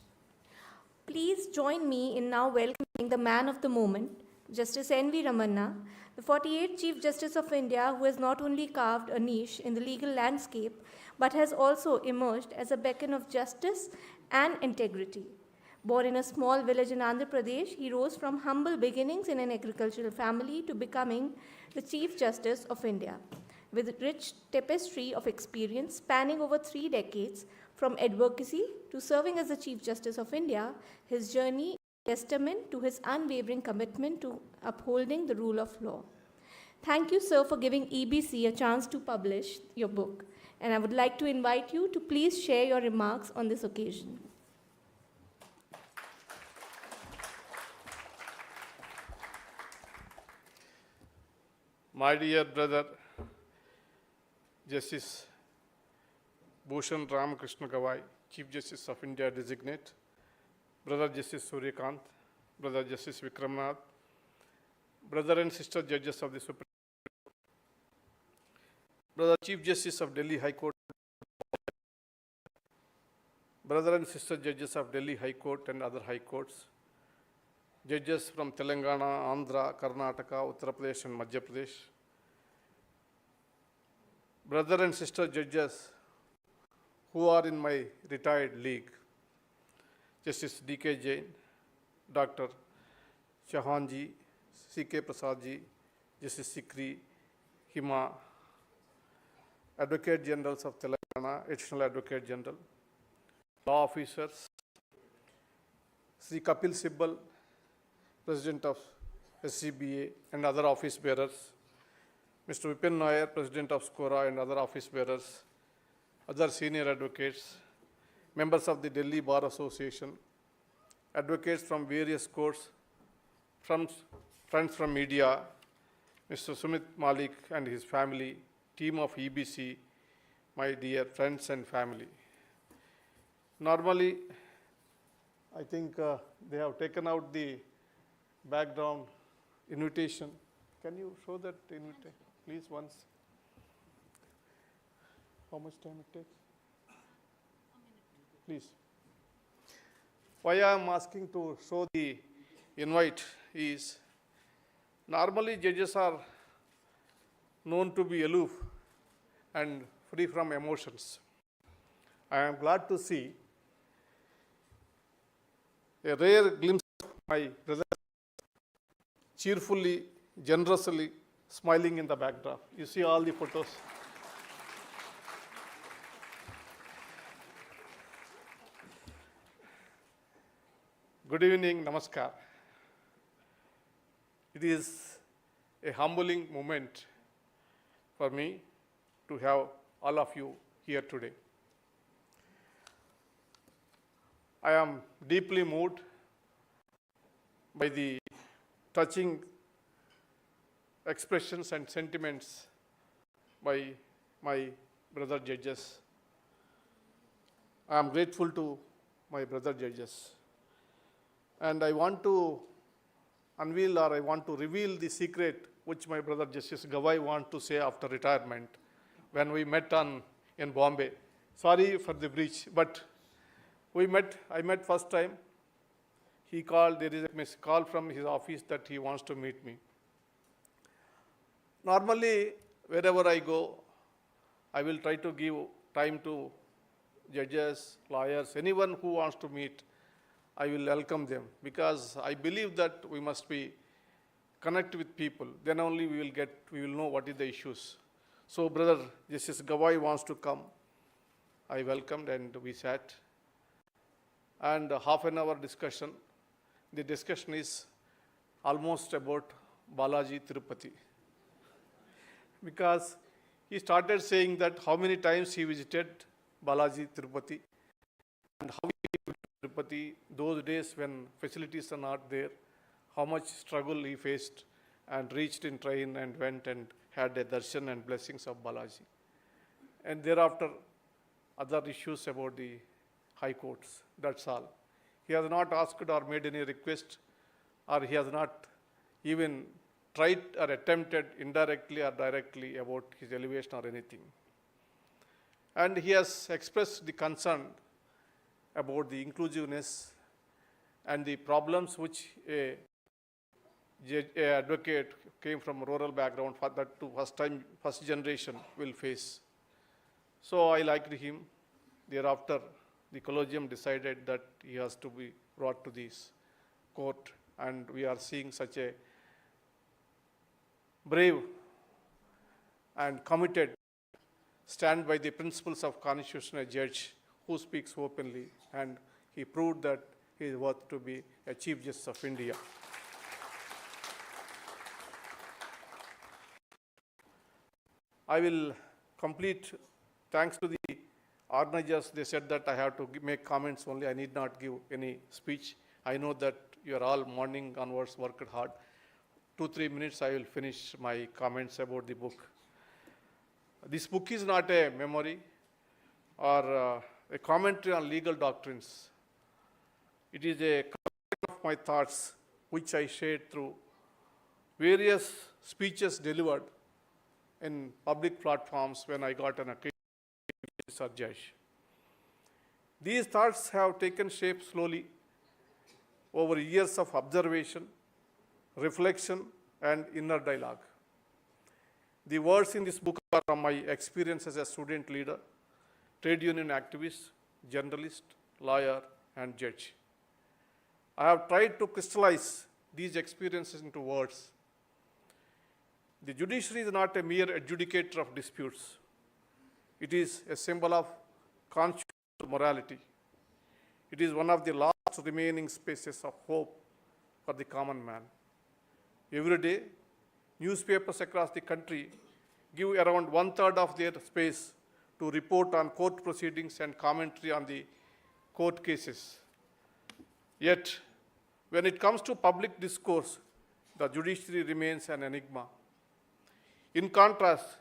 Please join me in now welcoming the man of the moment, Justice N.V. Ramana, the 48th Chief Justice of India, who has not only carved a niche in the legal landscape, but has also emerged as a beacon of justice and integrity. Born in a small village in Andhra Pradesh, he rose from humble beginnings in an agricultural family to becoming the Chief Justice of India. With a rich tapestry of experience spanning over 3 decades, from advocacy to serving as the Chief Justice of India, his journey is a testament to his unwavering commitment to upholding the rule of law. Thank you, sir, for giving EBC a chance to publish your book, and I would like to invite you to please share your remarks on this occasion. My dear brother, Justice Bhushan Ramakrishna Gavai, Chief Justice of India designate, Brother Justice Surya Kant, Brother Justice Vikram Nath, brother and sister judges of the Supreme Court, Brother Chief Justice of Delhi High Court, brother and sister judges of Delhi High Court and other high courts, judges from Telangana, Andhra, Karnataka, Uttar Pradesh and Madhya Pradesh, brother and sister judges who are in my retired league, Justice D.K. Jain, Dr. Chauhanji, C.K. Prasadji, Justice Sikri, Hima, Advocate Generals of Telangana, Additional Advocate General, law officers, Sri Kapil Sibbal, President of SCBA and other office bearers, Mr. Vipin Nair, President of SCORA and other office bearers, other senior advocates, members of the Delhi Bar Association, advocates from various courts, friends from media, Mr. Sumit Malik and his family, team of EBC, my dear friends and family. Normally, I think they have taken out the background invitation. Can you show that invitation, please, once? How much time it takes? Please. Why I am asking to show the invite is, normally judges are known to be aloof and free from emotions. I am glad to see a rare glimpse of my brother cheerfully, generously smiling in the backdrop. You see all the photos. Good evening, namaskar. It is a humbling moment for me to have all of you here today. I am deeply moved by the touching expressions and sentiments by my brother judges. I am grateful to my brother judges. And I want to unveil, or I want to reveal the secret which my brother Justice Gavai wants to say after retirement when we met in Bombay. Sorry for the breach, but I met first time. He called, there is a missed call from his office that he wants to meet me. Normally, wherever I go, I will try to give time to judges, lawyers, anyone who wants to meet. I will welcome them, because I believe that we must be connect with people. Then only we will know what is the issues. So brother Justice Gavai wants to come. I welcomed and we sat. And half an hour discussion. The discussion is almost about Balaji Tirupati. Because he started saying that how many times he visited Balaji Tirupati and how Tirupati, those days when facilities are not there, how much struggle he faced and reached in train and went and had a darshan and blessings of Balaji. And thereafter, other issues about the high courts, that's all. He has not asked or made any request, or he has not even tried or attempted indirectly or directly about his elevation or anything. And he has expressed the concern about the inclusiveness and the problems which a advocate came from rural background for that to first generation will face. So I liked him. Thereafter, the collegium decided that he has to be brought to this court, and we are seeing such a brave and committed stand by the principles of constitutional judge who speaks openly, and he proved that he is worth to be a Chief Justice of India. I will complete, thanks to the organizers, they said that I have to make comments only, I need not give any speech. I know that you are all morning onwards worked hard. 2-3 minutes I will finish my comments about the book. This book is not a memory or a commentary on legal doctrines. It is a collection of my thoughts which I shared through various speeches delivered in public platforms when I got an occasion as judge. These thoughts have taken shape slowly over years of observation, reflection, and inner dialogue. The words in this book are from my experience as a student leader, trade union activist, journalist, lawyer, and judge. I have tried to crystallize these experiences into words. The judiciary is not a mere adjudicator of disputes. It is a symbol of constitutional morality. It is one of the last remaining spaces of hope for the common man. Every day, newspapers across the country give around 1/3 of their space to report on court proceedings and commentary on the court cases. Yet, when it comes to public discourse, the judiciary remains an enigma. In contrast,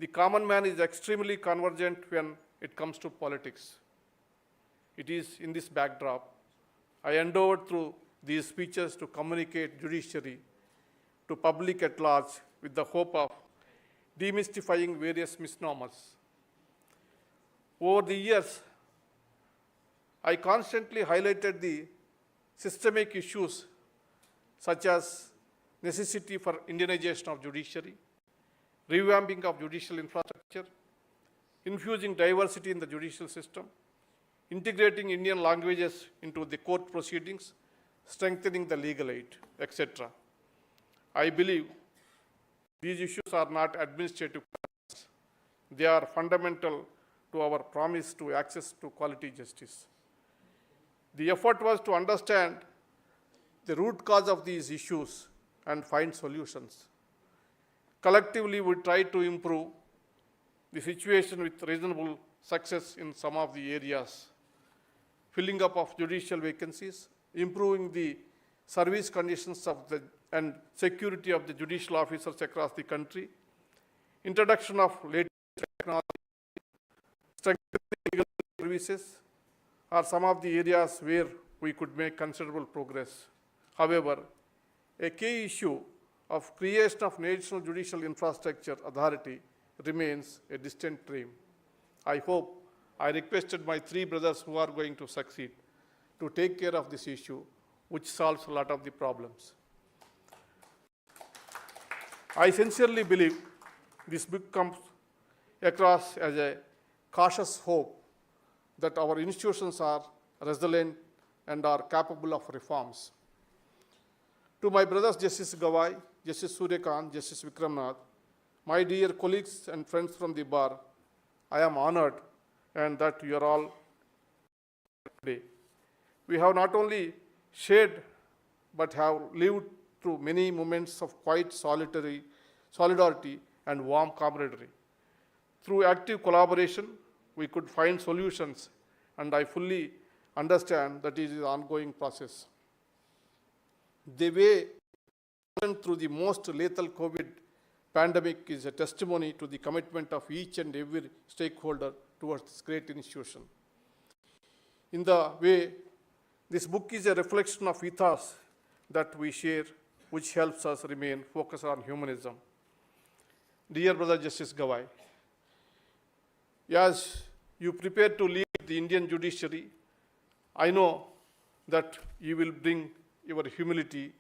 the common man is extremely convergent when it comes to politics. It is in this backdrop, I endeavored through these speeches to communicate judiciary to public at large with the hope of demystifying various misnomers. Over the years, I constantly highlighted the systemic issues such as necessity for Indianization of judiciary, revamping of judicial infrastructure, infusing diversity in the judicial system, integrating Indian languages into the court proceedings, strengthening the legal aid, etc. I believe these issues are not administrative matters. They are fundamental to our promise to access to quality justice. The effort was to understand the root cause of these issues and find solutions. Collectively, we tried to improve the situation with reasonable success in some of the areas. Filling up of judicial vacancies, improving the service conditions of the and security of the judicial officers across the country, introduction of latest technology, strengthening legal services are some of the areas where we could make considerable progress. However, a key issue of creation of National Judicial Infrastructure Authority remains a distant dream. I requested my three brothers who are going to succeed to take care of this issue, which solves a lot of the problems. I sincerely believe this book comes across as a cautious hope that our institutions are resilient and are capable of reforms. To my brothers Justice Gavai, Justice Surya Kant, Justice Vikram Nath, my dear colleagues and friends from the bar, I am honored and that you are all today. We have not only shared but have lived through many moments of quiet solidarity and warm camaraderie. Through active collaboration, we could find solutions, and I fully understand that it is an ongoing process. The way we went through the most lethal COVID pandemic is a testimony to the commitment of each and every stakeholder towards this great institution. In the way, this book is a reflection of ethos that we share, which helps us remain focused on humanism. Dear Brother Justice Gavai, as you prepare to lead the Indian judiciary, I know that you will bring your humility,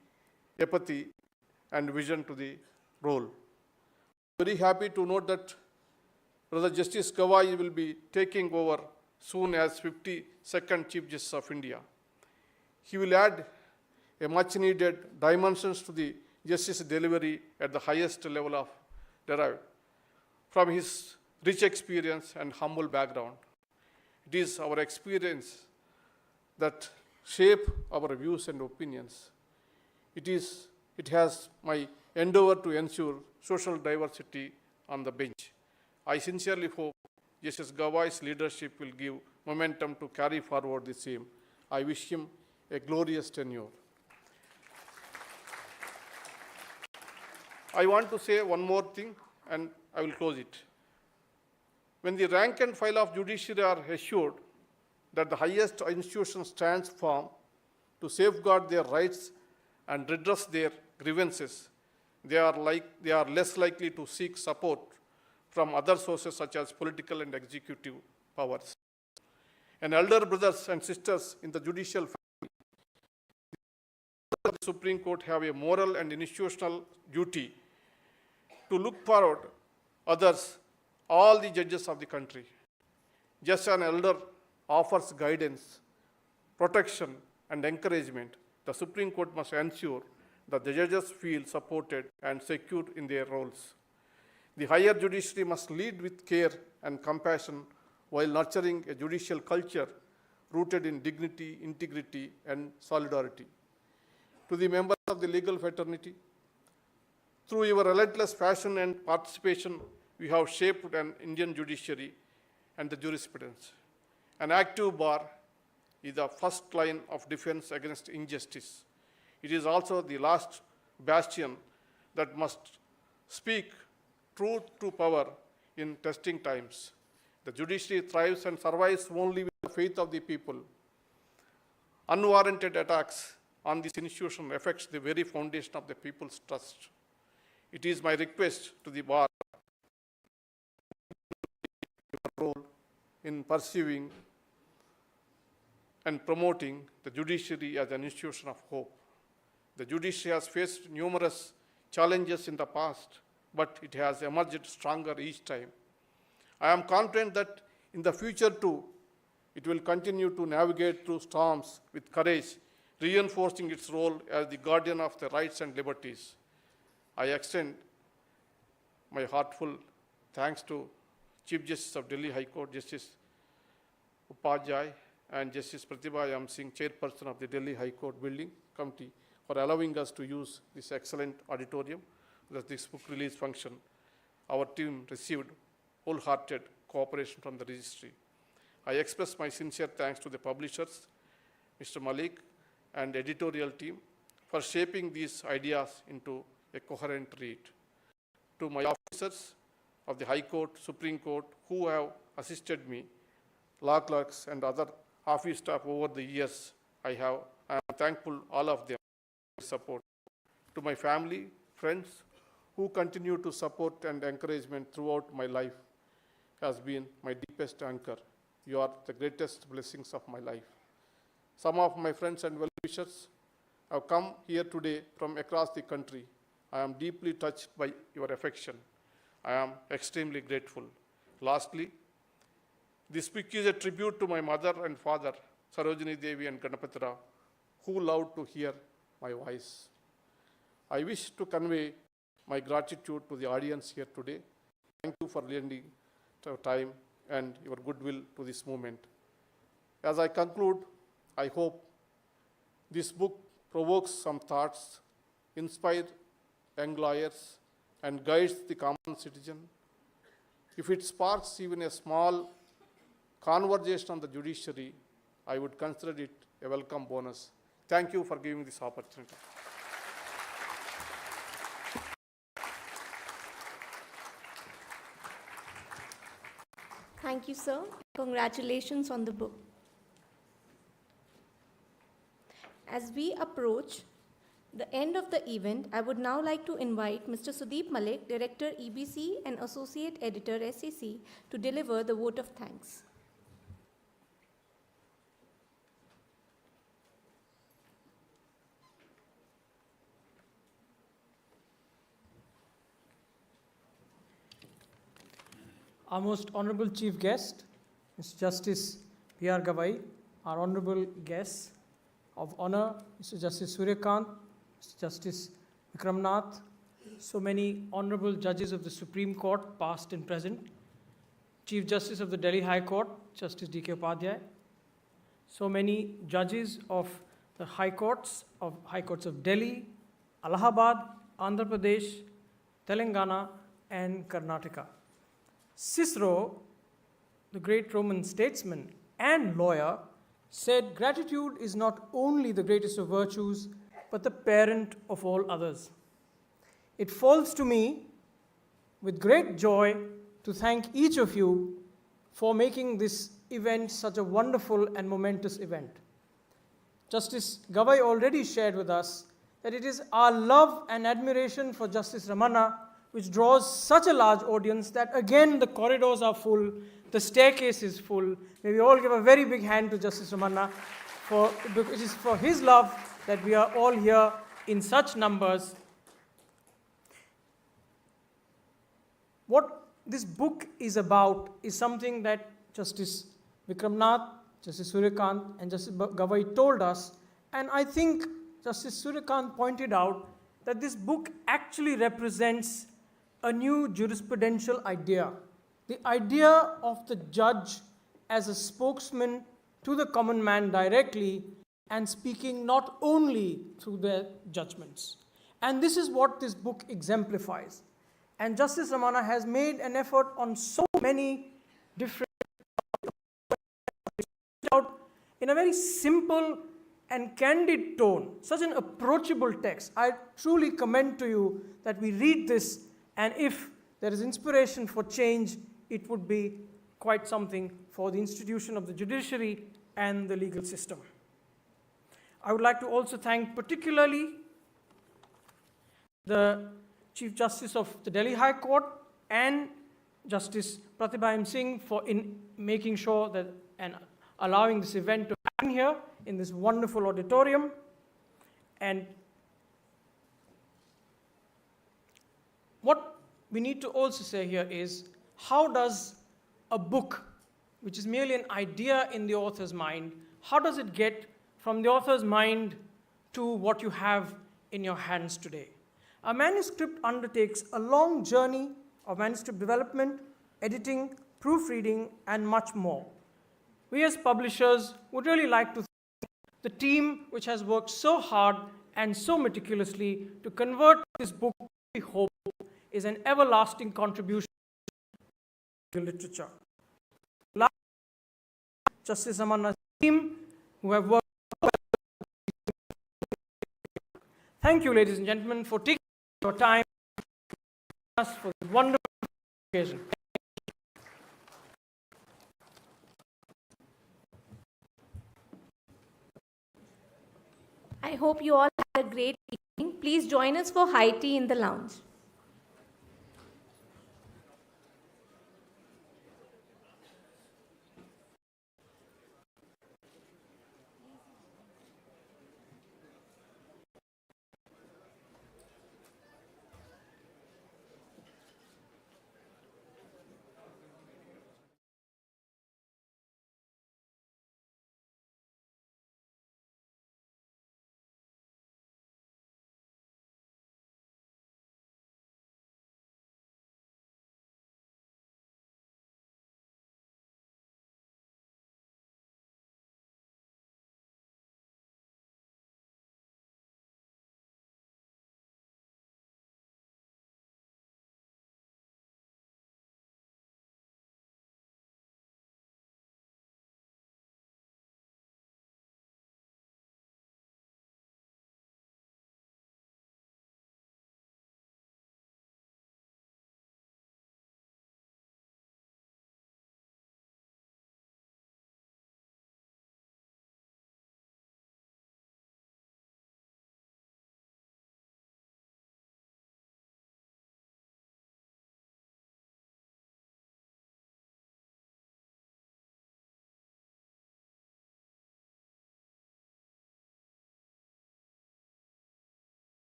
empathy, and vision to the role. I'm very happy to note that Brother Justice Gavai will be taking over soon as 52nd Chief Justice of India. He will add a much-needed dimensions to the justice delivery at the highest level of derived from his rich experience and humble background. It is our experience that shape our views and opinions. It has my endeavor to ensure social diversity on the bench. I sincerely hope Justice Gavai's leadership will give momentum to carry forward the same. I wish him a glorious tenure. I want to say one more thing, and I will close it. When the rank and file of judiciary are assured that the highest institution stands firm to safeguard their rights and redress their grievances, they are less likely to seek support from other sources such as political and executive powers. And elder brothers and sisters in the judicial family, the Supreme Court have a moral and institutional duty to look forward others, all the judges of the country. Just an elder offers guidance, protection, and encouragement, the Supreme Court must ensure that the judges feel supported and secure in their roles. The higher judiciary must lead with care and compassion while nurturing a judicial culture rooted in dignity, integrity, and solidarity. to the members of the legal fraternity. Through your relentless passion and participation, we have shaped an Indian judiciary and the jurisprudence. An active bar is the first line of defense against injustice. It is also the last bastion that must speak truth to power in testing times. The judiciary thrives and survives only with the faith of the people. Unwarranted attacks on this institution affects the very foundation of the people's trust. It is my request to the bar role in pursuing and promoting the judiciary as an institution of hope. The judiciary has faced numerous challenges in the past, but it has emerged stronger each time. I am confident that in the future too, it will continue to navigate through storms with courage, reinforcing its role as the guardian of the rights and liberties. I extend my heartfelt thanks to Chief Justice of Delhi High Court, Justice Upadhyay, and Justice Pratibha Yam Singh, Chairperson of the Delhi High Court Building Committee, for allowing us to use this excellent auditorium for this book release function. Our team received wholehearted cooperation from the registry. I express my sincere thanks to the publishers, Mr. Malik, and editorial team for shaping these ideas into a coherent read. To my officers of the High Court, Supreme Court, who have assisted me, law clerks and other office staff over the years, I am thankful all of them for support. To my family, friends, who continue to support and encouragement throughout my life, has been my deepest anchor. You are the greatest blessings of my life. Some of my friends and well-wishers have come here today from across the country. I am deeply touched by your affection. I am extremely grateful. Lastly, this book is a tribute to my mother and father, Sarojini Devi and Ganapatira, who loved to hear my voice. I wish to convey my gratitude to the audience here today. Thank you for lending your time and your goodwill to this movement. As I conclude, I hope this book provokes some thoughts, inspires young lawyers, and guides the common citizen. If it sparks even a small conversation on the judiciary, I would consider it a welcome bonus. Thank you for giving this opportunity. Thank you, sir. Congratulations on the book. As we approach the end of the event, I would now like to invite Mr. Sudeep Malik, Director EBC and Associate Editor SEC, to deliver the vote of thanks. Our most honorable chief guest, Mr. Justice P.R. Gavai, our honorable guests of honor, Mr. Justice Surya Kant, Mr. Justice Vikram Nath, so many honorable judges of the Supreme Court, past and present, Chief Justice of the Delhi High Court, Justice D.K. Upadhyay, so many judges of the High Courts of Delhi, Allahabad, Andhra Pradesh, Telangana, and Karnataka. Cicero, the great Roman statesman and lawyer, said gratitude is not only the greatest of virtues, but the parent of all others. It falls to me with great joy to thank each of you for making this event such a wonderful and momentous event. Justice Gavai already shared with us that it is our love and admiration for Justice Ramana which draws such a large audience that again the corridors are full, the staircase is full. May we all give a very big hand to Justice Ramana, it is for his love that we are all here in such numbers. What this book is about is something that Justice Vikram Nath, Justice Surya Kant, and Justice Gavai told us, and I think Justice Surya Kant pointed out that this book actually represents a new jurisprudential idea, the idea of the judge as a spokesman to the common man directly and speaking not only through their judgments. And this is what this book exemplifies. And Justice Ramana has made an effort on so many different out in a very simple and candid tone, such an approachable text. I truly commend to you that we read this, and if there is inspiration for change, it would be quite something for the institution of the judiciary and the legal system. I would like to also thank particularly the Chief Justice of the Delhi High Court and Justice Pratibha M. Singh for making sure that and allowing this event to happen here in this wonderful auditorium. And what we need to also say here is, how does a book, which is merely an idea in the author's mind, how does it get from the author's mind to what you have in your hands today? A manuscript undertakes a long journey of manuscript development, editing, proofreading, and much more. We as publishers would really like to thank the team which has worked so hard and so meticulously to convert this book, we hope, is an everlasting contribution to literature. Last, Justice Ramana's team, who have worked. Thank you, ladies and gentlemen, for taking your time for this wonderful occasion. I hope you all had a great evening. Please join us for high tea in the lounge.